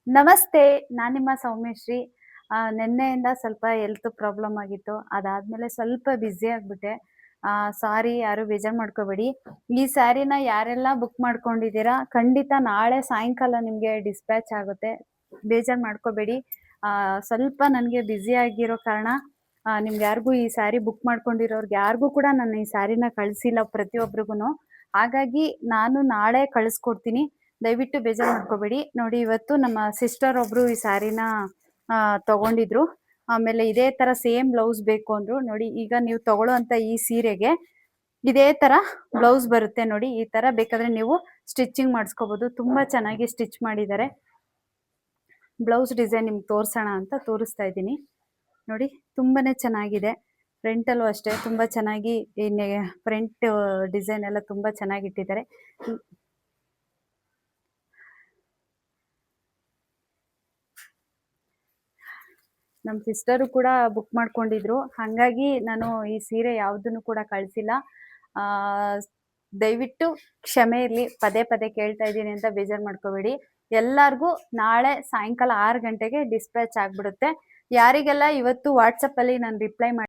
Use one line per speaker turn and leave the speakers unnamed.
ನಮಸ್ತೆ. ನಾನ್ ನಿಮ್ಮ ಸೌಮ್ಯಶ್ರೀ. ನಿನ್ನೆಯಿಂದ ಸ್ವಲ್ಪ ಹೆಲ್ತ್ ಪ್ರಾಬ್ಲಮ್ ಆಗಿತ್ತು. ಅದಾದ್ಮೇಲೆ ಸ್ವಲ್ಪ ಬ್ಯುಸಿ ಆಗ್ಬಿಟ್ಟೆ. ಸಾರಿ, ಯಾರು ಬೇಜಾರ್ ಮಾಡ್ಕೋಬೇಡಿ. ಈ ಸ್ಯಾರಿನ ಯಾರೆಲ್ಲ ಬುಕ್ ಮಾಡ್ಕೊಂಡಿದ್ದೀರಾ, ಖಂಡಿತ ನಾಳೆ ಸಾಯಂಕಾಲ ನಿಮ್ಗೆ ಡಿಸ್ಪ್ಯಾಚ್ ಆಗುತ್ತೆ. ಬೇಜಾರ್ ಮಾಡ್ಕೋಬೇಡಿ. ಸ್ವಲ್ಪ ನನ್ಗೆ ಬ್ಯುಸಿ ಆಗಿರೋ ಕಾರಣ ನಿಮ್ಗೆ ಯಾರಿಗೂ ಈ ಸ್ಯಾರಿ ಬುಕ್ ಮಾಡ್ಕೊಂಡಿರೋರ್ಗೆ ಯಾರಿಗೂ ಕೂಡ ನಾನು ಈ ಸ್ಯಾರಿನ ಕಳ್ಸಿಲ್ಲ ಪ್ರತಿಯೊಬ್ರಿಗೂನು. ಹಾಗಾಗಿ ನಾನು ನಾಳೆ ಕಳಿಸ್ಕೊಡ್ತೀನಿ. ದಯವಿಟ್ಟು ಬೇಜಾರ್ ಮಾಡ್ಕೋಬೇಡಿ. ನೋಡಿ, ಇವತ್ತು ನಮ್ಮ ಸಿಸ್ಟರ್ ಒಬ್ರು ಈ ಸ್ಯಾರಿನ ತಗೊಂಡಿದ್ರು. ಆಮೇಲೆ ಇದೇ ತರ ಸೇಮ್ ಬ್ಲೌಸ್ ಬೇಕು ಅಂದ್ರು. ನೋಡಿ, ಈಗ ನೀವು ತಗೊಳ್ಳೋಂತ ಈ ಸೀರೆಗೆ ಇದೇ ತರ ಬ್ಲೌಸ್ ಬರುತ್ತೆ ನೋಡಿ. ಈ ತರ ಬೇಕಾದ್ರೆ ನೀವು ಸ್ಟಿಚಿಂಗ್ ಮಾಡಿಸ್ಕೋಬಹುದು. ತುಂಬಾ ಚೆನ್ನಾಗಿ ಸ್ಟಿಚ್ ಮಾಡಿದ್ದಾರೆ. ಬ್ಲೌಸ್ ಡಿಸೈನ್ ನಿಮ್ಗೆ ತೋರ್ಸೋಣ ಅಂತ ತೋರಿಸ್ತಾ ಇದ್ದೀನಿ. ನೋಡಿ, ತುಂಬಾನೇ ಚೆನ್ನಾಗಿದೆ. ಫ್ರಂಟಲ್ಲೂ ಅಷ್ಟೇ ತುಂಬಾ ಚೆನ್ನಾಗಿ ಫ್ರಂಟ್ ಡಿಸೈನ್ ಎಲ್ಲ ತುಂಬಾ ಚೆನ್ನಾಗಿ ಇಟ್ಟಿದ್ದಾರೆ. ನಮ್ಮ ಸಿಸ್ಟರು ಕೂಡ ಬುಕ್ ಮಾಡ್ಕೊಂಡಿದ್ರು. ಹಾಗಾಗಿ ನಾನು ಈ ಸೀರೆ ಯಾವುದನ್ನು ಕೂಡ ಕಳಿಸಿಲ್ಲ. ದಯವಿಟ್ಟು ಕ್ಷಮೆ ಇರಲಿ. ಪದೇ ಪದೇ ಕೇಳ್ತಾ ಇದ್ದೀನಿ ಅಂತ ಬೇಜಾರು ಮಾಡ್ಕೋಬೇಡಿ. ಎಲ್ಲರಿಗೂ ನಾಳೆ ಸಾಯಂಕಾಲ 6 ಗಂಟೆಗೆ ಡಿಸ್ಪ್ಯಾಚ್ ಆಗ್ಬಿಡುತ್ತೆ. ಯಾರಿಗೆಲ್ಲ ಇವತ್ತು ವಾಟ್ಸಪ್ಪಲ್ಲಿ ನಾನು ರಿಪ್ಲೈ ಮಾಡಿ